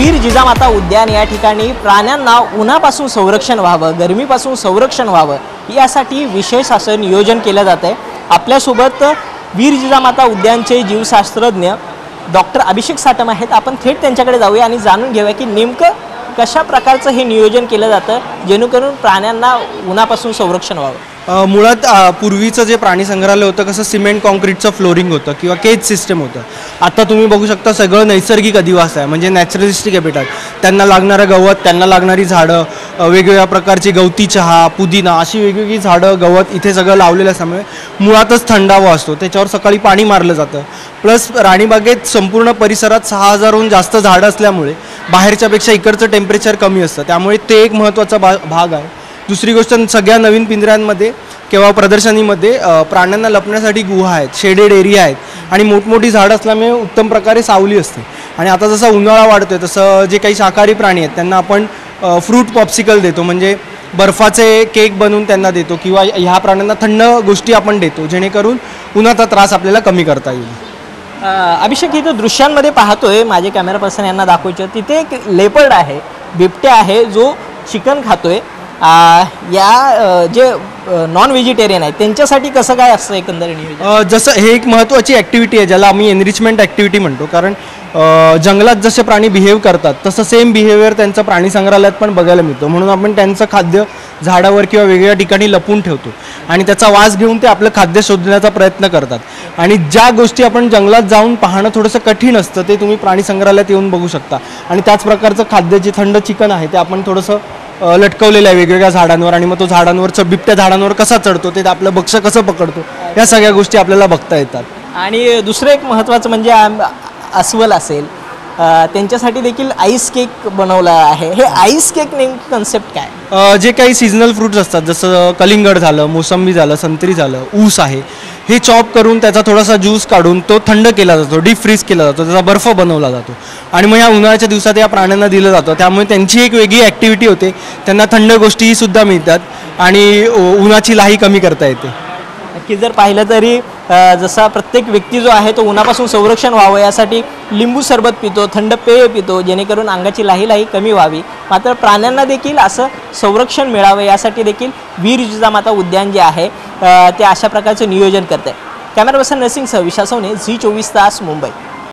वीर जिजामाता उद्यान या ठिकाणी प्राण्यांना उन्हापासून संरक्षण व्हावं, गरमीपासून संरक्षण व्हावं यासाठी विशेष असं नियोजन केलं जात आहे। आपल्यासोबत वीर जिजामाता उद्यानचे जीवशास्त्रज्ञ डॉक्टर अभिषेक साटम आहेत। आपण थेट त्यांच्याकडे जाऊया आणि जाणून घेऊया की नेमकं कशा प्रकारचं हे नियोजन केलं जातं जेणेकरून प्राण्यांना उन्हापासून संरक्षण व्हावं। मुळात पूर्वीचं जे प्राणी संग्रहालय होतं कसं सिमेंट कॉन्क्रीटचं फ्लोरिंग होतं किंवा केज सिस्टम होतं। आता तुम्ही बघू शकता सगळं नैसर्गिक अधिवास आहे, म्हणजे नॅचरलिस्टिक हॅबिटॅट। त्यांना लागणारं गवत, त्यांना लागणारी झाडं, वेगवेगळ्या प्रकारची गवती चहा, पुदिना अशी वेगवेगळी झाडं, गवत इथे सगळं लावलेलं असल्यामुळे मुळातच थंडावा असतो। त्याच्यावर सकाळी पाणी मारलं जातं। प्लस राणीबागेत संपूर्ण परिसरात 6000हून जास्त झाडं असल्यामुळे बाहेरच्यापेक्षा इकडचं टेम्परेचर कमी असतं, त्यामुळे ते एक महत्त्वाचा भाग आहे। दुसरी गोष्ट, सगळ्या नवीन पिंजऱ्यांमध्ये किंवा प्रदर्शनीमध्ये प्राण्यांना लपण्यासाठी गुहा आहेत, शेडेड एरिया आहेत आणि मोठमोठी झाडं असल्यामुळे उत्तम प्रकारे सावली असते। आणि आता जसा उन्हाळा वाढतोय तसं जे काही शाकाहारी प्राणी आहेत त्यांना आपण फ्रूट पॉप्सिकल देतो, म्हणजे बर्फाचे केक बनवून त्यांना देतो किंवा ह्या प्राण्यांना थंड गोष्टी आपण देतो जेणेकरून उन्हाचा त्रास आपल्याला कमी करता येईल। अभिषेक, इथं दृश्यांमध्ये पाहतोय, माझे कॅमेरा पर्सन यांना दाखवायचं, तिथे एक लेपर्ड आहे, बिबट्या आहे जो चिकन खातोय। या जे नॉन व्हेजिटेरियन आहेत त्यांच्यासाठी कसं काय असतं एकंदर नियोजन? जसं हे एक महत्त्वाची ॲक्टिव्हिटी आहे ज्याला आम्ही एनरिचमेंट ॲक्टिव्हिटी म्हणतो, कारण जंगलात जसे प्राणी बिहेव करतात तसं सेम बिहेवियर त्यांचं प्राणी संग्रहालयात पण बघायला मिळतं। म्हणून आपण त्यांचं खाद्य झाडावर किंवा वेगवेगळ्या ठिकाणी लपून ठेवतो आणि त्याचा वास घेऊन ते आपलं खाद्य शोधण्याचा प्रयत्न करतात। आणि ज्या गोष्टी आपण जंगलात जाऊन पाहणं थोडंसं कठीण असतं ते तुम्ही प्राणी संग्रहालयात येऊन बघू शकता। आणि त्याच प्रकारचं खाद्य जे थंड चिकन आहे ते आपण थोडंसं लटकवलेलं आहे वेगवेगळ्या झाडांवर, आणि मग तो झाडांवर बिबट्या झाडांवर कसा चढतो, ते आपलं भक्ष्य कसं पकडतो, या सगळ्या गोष्टी आपल्याला बघता येतात। आणि दुसरं एक महत्त्वाचं म्हणजे अस्वल असेल त्यांच्यासाठी देखील आईस केक बनवला आहे। हे आईस केक नेमकी कन्सेप्ट काय? जे काही सीजनल फ्रूट्स असतात जसं कलिंगड झालं, मोसंबी झालं, संत्री झालं, ऊस आहे, हे चॉप करून त्याचा थोडासा ज्यूस काढून तो थंड केला जातो, डीप फ्रीज केला जातो, त्याचा बर्फ बनवला जातो आणि मग या उन्हाळ्याच्या दिवसात या प्राण्यांना दिलं जातं। त्यामुळे त्यांची एक वेगळी ॲक्टिव्हिटी होते, त्यांना थंड गोष्टीही सुद्धा मिळतात आणि उन्हाची लाही कमी करता येते। की जर पाहिलं तरी जसा प्रत्येक व्यक्ती जो आहे तो उन्हापासून संरक्षण व्हावं यासाठी लिंबू सरबत पितो, थंड पेय पितो जेणेकरून अंगाची लाही कमी व्हावी, मात्र प्राण्यांना देखील असं संरक्षण मिळावं यासाठी देखील वीर जिजामाता उद्यान जे आहे ते अशा प्रकारचं नियोजन करते। कॅमेरा पर्सन नरसिंगसह विशाल सोने, झी 24 तास, मुंबई।